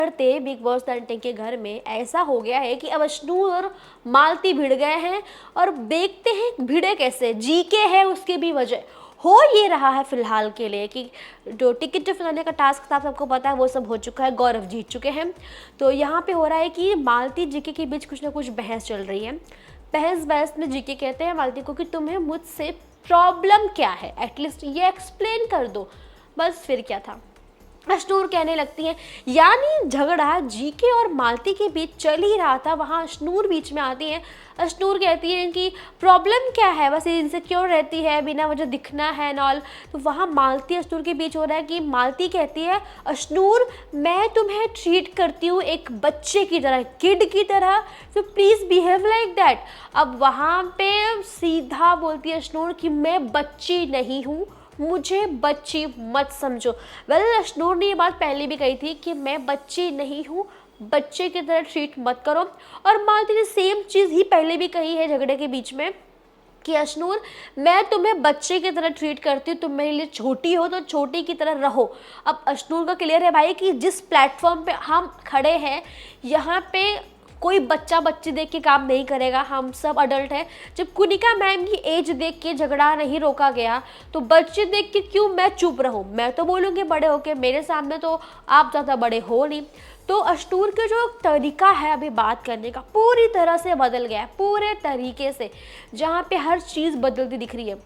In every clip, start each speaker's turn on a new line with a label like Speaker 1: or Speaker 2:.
Speaker 1: करते big boss tenting के घर में ऐसा हो गया है कि अब अश्नूर और मालती भिड़ गए हैं। और देखते हैं भिड़े कैसे, जीके है उसकी भी वजह हो ये रहा है फिलहाल के लिए कि जो टिकट बनाने का टास्क था सबको पता है वो सब हो चुका है, गौरव जीत चुके हैं। तो यहाँ पे हो रहा है कि मालती जीके के बीच कुछ ना कुछ बहस चल रही है। बहस बहस में जीके कहते हैं मालती को कि तुम्हें मुझसे प्रॉब्लम क्या है, एटलीस्ट ये एक्सप्लेन कर दो। बस फिर क्या था, अश्नूर कहने लगती है, यानी झगड़ा जीके और मालती के बीच चल ही रहा था, वहाँ अश्नूर बीच में आती है। अश्नूर कहती है कि प्रॉब्लम क्या है, बस इनसिक्योर रहती है, बिना वजह दिखना है एंड ऑल। तो वहाँ मालती अश्नूर के बीच हो रहा है कि मालती कहती है, अश्नूर मैं तुम्हें ट्रीट करती हूँ एक बच्चे की तरह, किड की तरह, तो प्लीज़ बिहेव लाइक दैट। अब वहाँ पे सीधा बोलती है अश्नूर कि मैं बच्ची नहीं हूँ, मुझे बच्ची मत समझो। वेल अश्नूर ने ये बात पहले भी कही थी कि मैं बच्ची नहीं हूँ, बच्चे की तरह ट्रीट मत करो। और मालती ने सेम चीज़ ही पहले भी कही है झगड़े के बीच में कि अश्नूर मैं तुम्हें बच्चे की तरह ट्रीट करती हूँ, तुम मेरे लिए छोटी हो तो छोटी की तरह रहो। अब अश्नूर का क्लियर है भाई कि जिस प्लेटफॉर्म पे हम खड़े हैं यहाँ पे कोई बच्चा बच्ची देख के काम नहीं करेगा, हम सब अडल्ट हैं। जब कुनिका मैम की एज देख के झगड़ा नहीं रोका गया तो बच्चे देख के क्यों मैं चुप रहूं, मैं तो बोलूँगी बड़े होके, मेरे सामने तो आप ज़्यादा बड़े हो नहीं। तो अश्नूर का जो तरीका है अभी बात करने का पूरी तरह से बदल गया है, पूरे तरीके से, जहाँ पे हर चीज़ बदलती दिख रही है।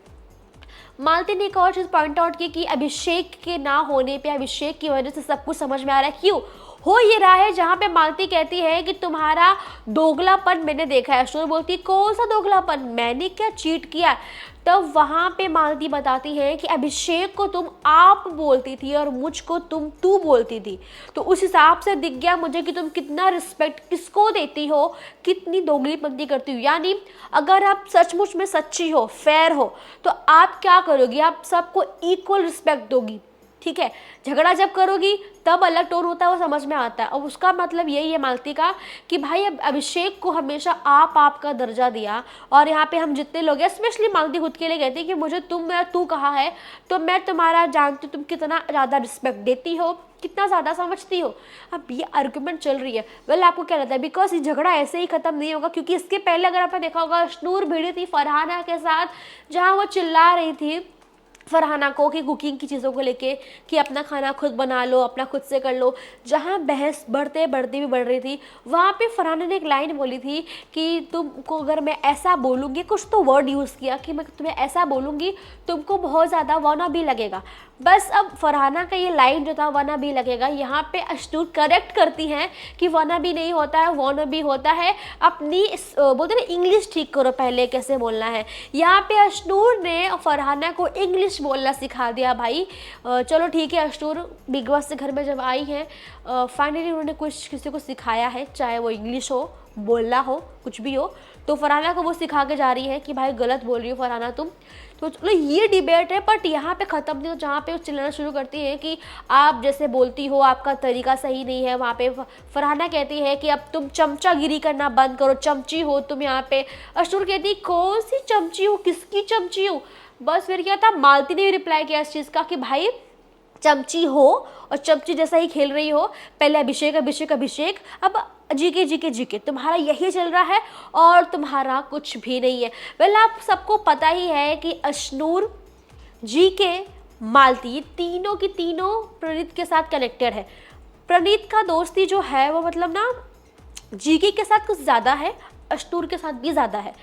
Speaker 1: मालती ने एक और चीज़ पॉइंट आउट की कि अभिषेक के ना होने पे, अभिषेक की वजह से सब कुछ समझ में आ रहा है। क्यों हो ये रहा है, जहाँ पे मालती कहती है कि तुम्हारा दोगलापन मैंने देखा है। अश्नूर बोलती कौन सा दोगलापन, मैंने क्या चीट किया। तब वहाँ पे मालती बताती है कि अभिषेक को तुम आप बोलती थी और मुझको तुम तू बोलती थी, तो उस हिसाब से दिख गया मुझे कि तुम कितना रिस्पेक्ट किसको देती हो, कितनी दोगलीपंती करती हो। यानी अगर आप सचमुच में सच्ची हो, फेयर हो, तो आप क्या करोगी, आप सबको इक्वल रिस्पेक्ट दोगी। ठीक है, झगड़ा जब करोगी तब अलग टोन होता है, वो समझ में आता है। और उसका मतलब यही है मालती का कि भाई अब अभिषेक को हमेशा आप का दर्जा दिया, और यहाँ पे हम जितने लोग हैं, स्पेशली मालती खुद के लिए कहती है कि मुझे तुम या तू कहा है तो मैं तुम्हारा जानती हूँ, तुम कितना ज़्यादा रिस्पेक्ट देती हो, कितना ज़्यादा समझती हो। अब ये आर्गुमेंट चल रही है। वेल आपको क्या लगता है, बिकॉज ये झगड़ा ऐसे ही खत्म नहीं होगा, क्योंकि इसके पहले अगर आपने देखा होगा अश्नूर भिड़ी थी फरहाना के साथ, जहाँ वो चिल्ला रही थी फरहाना को कि कुकिंग की चीज़ों को लेके कि अपना खाना खुद बना लो, अपना खुद से कर लो। जहाँ बहस बढ़ते बढ़ती भी बढ़ रही थी, वहाँ पे फरहाना ने एक लाइन बोली थी कि तुमको अगर मैं ऐसा बोलूँगी, कुछ तो वर्ड यूज़ किया कि मैं तुम्हें ऐसा बोलूँगी तुमको बहुत ज़्यादा वाना भी लगेगा। बस अब फरहाना का ये लाइन जो था वाना भी लगेगा, यहाँ पे अश्नूर करेक्ट करती हैं कि वाना भी नहीं होता है, वाना भी होता है। अपनी बोलते ना इंग्लिश ठीक करो पहले कैसे बोलना है। यहाँ पे अश्नूर ने फरहाना को इंग्लिश बोलना सिखा दिया भाई। चलो ठीक है, अश्नूर बिग बॉस से घर में जब आई हैं फाइनली उन्होंने कुछ किसी को सिखाया है, चाहे वो इंग्लिश हो, बोलना हो, कुछ भी हो, तो फरहाना को वो सिखा के जा रही है कि भाई गलत बोल रही हो फरहाना तुम। तो चलो ये डिबेट है, बट यहाँ पे ख़त्म नहीं। तो जहाँ पे वो चिल्लाना शुरू करती है कि आप जैसे बोलती हो आपका तरीका सही नहीं है, वहाँ पे फरहाना कहती है कि अब तुम चमचागिरी करना बंद करो, चमची हो तुम यहाँ पे। अश्नूर कहती कौन सी चमची हो, किसकी चमची हो। बस फिर क्या था, मालती ने रिप्लाई किया इस चीज़ का कि भाई चमची हो और चमची जैसा ही खेल रही हो, पहले अभिषेक अभिषेक अभिषेक, अब जीके जीके जीके, तुम्हारा यही चल रहा है और तुम्हारा कुछ भी नहीं है। वेल आप सबको पता ही है कि अश्नूर, जीके, मालती तीनों की तीनों प्रणीत के साथ कनेक्टेड है। प्रणीत का दोस्ती जो है वो मतलब ना जीके के साथ कुछ ज़्यादा है, अश्नूर के साथ भी ज़्यादा है।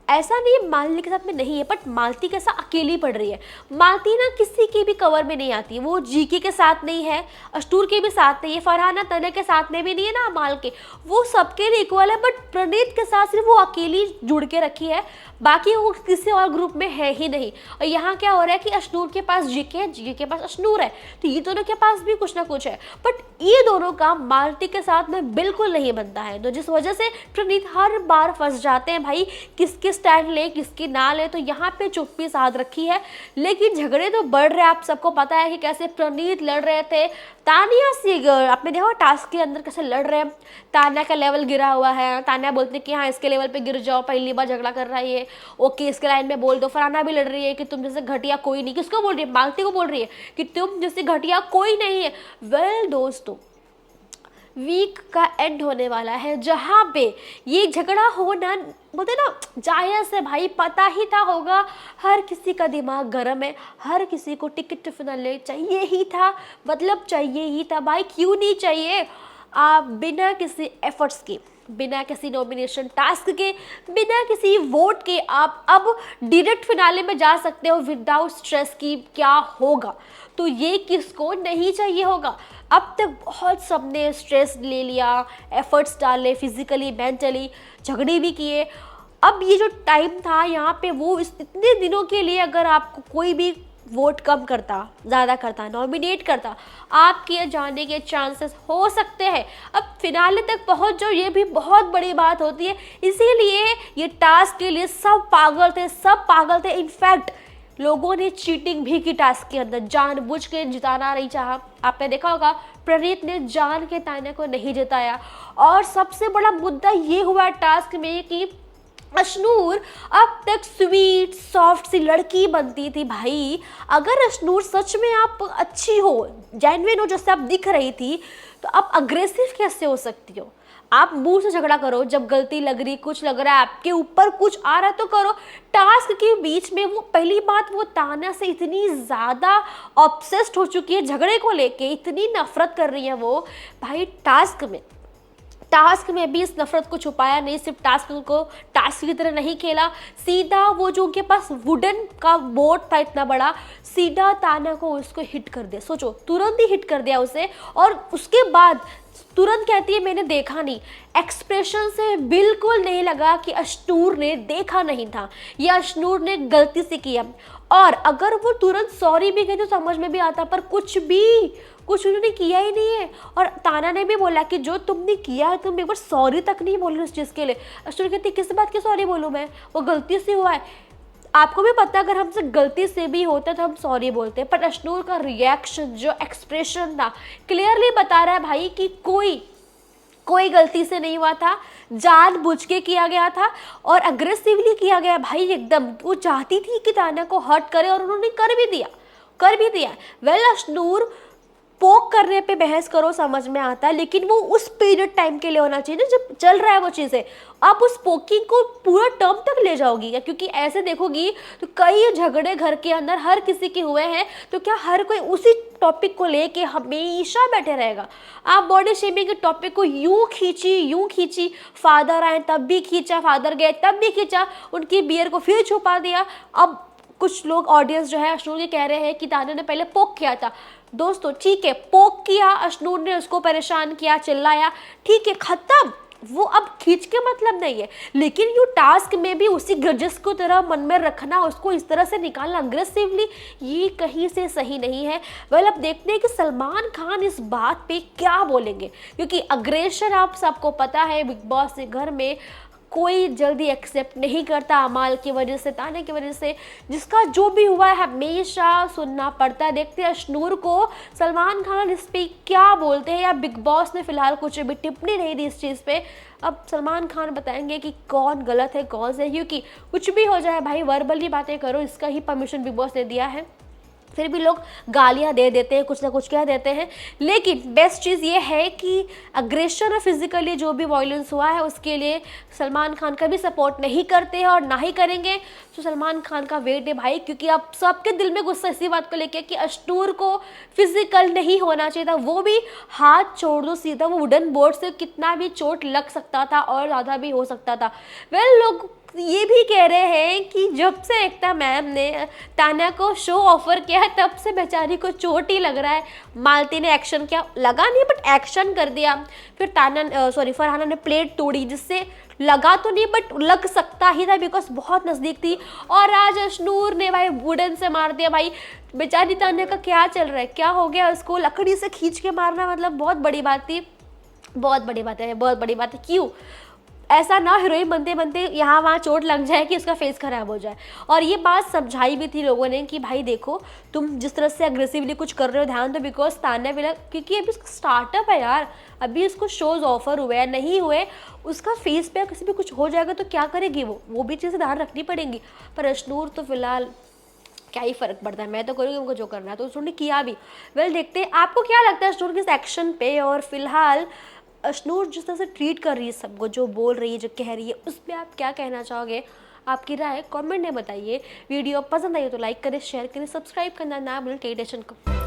Speaker 1: ऐसा नहीं मालती के साथ में नहीं है, बट मालती के साथ अकेली पड़ रही है। मालती ना किसी की भी कवर में नहीं आती, वो जीके के साथ नहीं है, अश्नूर के भी साथ नहीं है, फरहाना तने के साथ में भी नहीं है ना, माल के, वो सबके लिए इक्वल है। बट प्रणीत के साथ सिर्फ वो अकेली जुड़ के रखी है, बाकी वो किसी और ग्रुप में है ही नहीं। और यहाँ क्या हो रहा है कि अश्नूर के पास जीके है, जीके के पास अश्नूर है, तो ये दोनों के पास भी कुछ ना कुछ है, बट ये दोनों का मालती के साथ में बिल्कुल नहीं बनता है। तो जिस वजह से प्रणीत हर बार फंस जाते हैं भाई, किसके स्टैंड ले किसकी ना ले। तो यहाँ पे चुप्पी साध रखी है, लेकिन झगड़े तो बढ़ रहे हैं। आप सबको पता है कि कैसे प्रणीत लड़ रहे थे तानिया से, आपने देखा टास्क के अंदर कैसे लड़ रहे हैं। तानिया का लेवल गिरा हुआ है, तानिया बोलती है कि हाँ इसके लेवल पे गिर जाओ, पहली बार झगड़ा कर रहा है ये, ओके इसके लाइन में बोल दो। फरहाना भी लड़ रही है कि तुम जैसे घटिया कोई नहीं, किसको बोल रही है, मालती को बोल रही है कि तुम जैसे घटिया कोई नहीं है। वेल दोस्तों, वीक का एंड होने वाला है, जहाँ पे ये झगड़ा होना बोलते ना जायज़ है भाई, पता ही था होगा, हर किसी का दिमाग गर्म है, हर किसी को टिकट टू फिनाले चाहिए ही था, मतलब चाहिए ही था भाई, क्यों नहीं चाहिए। आप बिना किसी एफर्ट्स के, बिना किसी नॉमिनेशन टास्क के, बिना किसी वोट के आप अब डायरेक्ट फिनाले में जा सकते हो विदाउट स्ट्रेस की क्या होगा। तो ये किसको नहीं चाहिए होगा। अब तक बहुत सबने स्ट्रेस ले लिया, एफर्ट्स डाले, फिजिकली मेंटली झगड़े भी किए। अब ये जो टाइम था यहाँ पे वो इतने दिनों के लिए अगर आपको कोई भी वोट कम करता, ज़्यादा करता, नॉमिनेट करता, आपके जाने के चांसेस हो सकते हैं। अब फिनाले तक पहुंच जाओ, ये भी बहुत बड़ी बात होती है। इसीलिए ये टास्क के लिए सब पागल थे। इनफैक्ट लोगों ने चीटिंग भी की टास्क के अंदर, जानबूझ के जिताना नहीं चाहा। आपने देखा होगा प्रणीत ने जान के तान्या को नहीं जिताया। और सबसे बड़ा मुद्दा ये हुआ टास्क में कि अशनूर अब तक स्वीट सॉफ्ट सी लड़की बनती थी भाई। अगर अशनूर सच में आप अच्छी हो, जेन्युइन हो, जैसे आप दिख रही थी, तो आप अग्रेसिव कैसे हो सकती हो। आप मुंह से झगड़ा करो, जब गलती लग रही, कुछ लग रहा है आपके ऊपर, कुछ आ रहा है तो करो। टास्क के बीच में वो पहली बात, वो तान्या से इतनी ज़्यादा ऑब्सेस्ड हो चुकी है झगड़े को लेके, इतनी नफरत कर रही है वो भाई। टास्क में भी इस नफरत को छुपाया नहीं, सिर्फ टास्क की तरह नहीं खेला, सीधा वो जो उनके पास वुडन का बोर्ड था इतना बड़ा, सीधा तान्या को उसको हिट कर दिया। सोचो, तुरंत ही हिट कर दिया उसे। और उसके बाद तुरंत कहती है मैंने देखा नहीं। एक्सप्रेशन से बिल्कुल नहीं लगा कि अशनूर ने देखा नहीं था या अशनूर ने गलती से किया। और अगर वो तुरंत सॉरी भी कही तो समझ में भी आता, पर कुछ उन्होंने किया ही नहीं है। और ताना ने भी बोला कि जो तुमने किया है तुम एक बार सॉरी तक नहीं बोल रहे उस चीज़ के लिए। अशनूर कहती किस बात की सॉरी बोलूँ मैं, वो गलती से हुआ है। आपको भी पता है अगर हमसे गलती से भी होता तो हम सॉरी बोलते हैं, पर अशनूर का रिएक्शन, जो एक्सप्रेशन था, क्लियरली बता रहा है भाई कि कोई गलती से नहीं हुआ था, जानबूझ के किया गया था और अग्रेसिवली किया गया भाई। एकदम वो चाहती थी कि तान्या को हर्ट करे और उन्होंने कर भी दिया। वेल अशनूर पोक करने पे बहस करो समझ में आता है, लेकिन वो उस पीरियड टाइम के लिए होना चाहिए ना जब चल रहा है वो चीज़ें। आप उस पोकिंग को पूरा टर्म तक ले जाओगी क्या? क्योंकि ऐसे देखोगी तो कई झगड़े घर के अंदर हर किसी के हुए हैं, तो क्या हर कोई उसी टॉपिक को लेके हमेशा बैठे रहेगा? आप बॉडी शेमिंग के टॉपिक को यूं खींची, फादर आए तब भी खींचा, फादर गए तब भी खींचा, उनकी बियर को फिर छुपा दिया। अब कुछ लोग ऑडियंस जो है अशनूर ये कह रहे हैं कि तान्या ने पहले पोक किया था। दोस्तों ठीक है, पोक किया, अशनूर ने उसको परेशान किया, चिल्लाया, ठीक है, खत्म। वो अब खींच के मतलब नहीं है, लेकिन यू टास्क में भी उसी ग्रजेस को तरह मन में रखना, उसको इस तरह से निकालना अग्रेसिवली, ये कहीं से सही नहीं है। वेल अब देखते हैं कि सलमान खान इस बात पे क्या बोलेंगे, क्योंकि अग्रेशन आप सबको पता है बिग बॉस के घर में कोई जल्दी एक्सेप्ट नहीं करता। अमाल की वजह से, तान्या की वजह से, जिसका जो भी हुआ है हमेशा सुनना पड़ता है। देखते हैं अशनूर को सलमान खान इस पर क्या बोलते हैं, या बिग बॉस ने फिलहाल कुछ भी टिप्पणी नहीं दी इस चीज़ पे। अब सलमान खान बताएंगे कि कौन गलत है कौन सही, क्योंकि कुछ भी हो जाए भाई वर्बली बातें करो, इसका ही परमिशन बिग बॉस ने दिया है, फिर भी लोग गालियां दे देते हैं, कुछ ना कुछ कह देते हैं। लेकिन बेस्ट चीज़ ये है कि अग्रेशन और फिजिकली जो भी वायलेंस हुआ है उसके लिए सलमान खान का भी सपोर्ट नहीं करते हैं और ना ही करेंगे। तो सलमान खान का वेट है भाई, क्योंकि अब सबके दिल में गुस्सा इसी बात को लेके कि अशनूर को फिजिकल नहीं होना चाहिए था। वो भी हाथ छोड़ दो सीधा, वो वुडन बोर्ड से कितना भी चोट लग सकता था और ज़्यादा भी हो सकता था। वेल लोग ये भी कह रहे हैं कि जब से एकता मैम ने तान्या को शो ऑफर किया है तब से बेचारी को चोट ही लग रहा है। मालती ने एक्शन किया, लगा नहीं बट एक्शन कर दिया। फिर फरहाना ने प्लेट तोड़ी, जिससे लगा तो नहीं बट लग सकता ही था बिकॉज बहुत नज़दीक थी। और आज अशनूर ने भाई वुडन से मार दिया। भाई बेचारी तान्या का क्या चल रहा है, क्या हो गया उसको? लकड़ी से खींच के मारना मतलब बहुत बड़ी बात थी, बहुत बड़ी बात है। क्यों ऐसा ना हीरोइन बनते बनते यहाँ वहाँ चोट लग जाए कि उसका फेस खराब हो जाए। और ये बात समझाई भी थी लोगों ने कि भाई देखो तुम जिस तरह से अग्रेसिवली कुछ कर रहे हो ध्यान दो, बिकॉज तान्या भी क्योंकि अभी उसका स्टार्टअप है यार, अभी उसको शोज ऑफर हुए हैं, नहीं हुए उसका फेस पे किसी भी कुछ हो जाएगा तो क्या करेगी वो भी चीज़ें ध्यान रखनी पड़ेंगी। पर अशनूर तो फिलहाल क्या ही फ़र्क पड़ता है, मैं तो करूँगी उनको जो करना है, तो उसने किया भी। वेल देखते हैं आपको क्या लगता है अशनूर के इस एक्शन पे। और फिलहाल अशनूर जिस तरह से ट्रीट कर रही है सबको, जो बोल रही है, जो कह रही है, उस पर आप क्या कहना चाहोगे? आपकी राय कमेंट में बताइए। वीडियो पसंद आई हो तो लाइक करें, शेयर करें, सब्सक्राइब करना ना भूलें टेलीविजन को।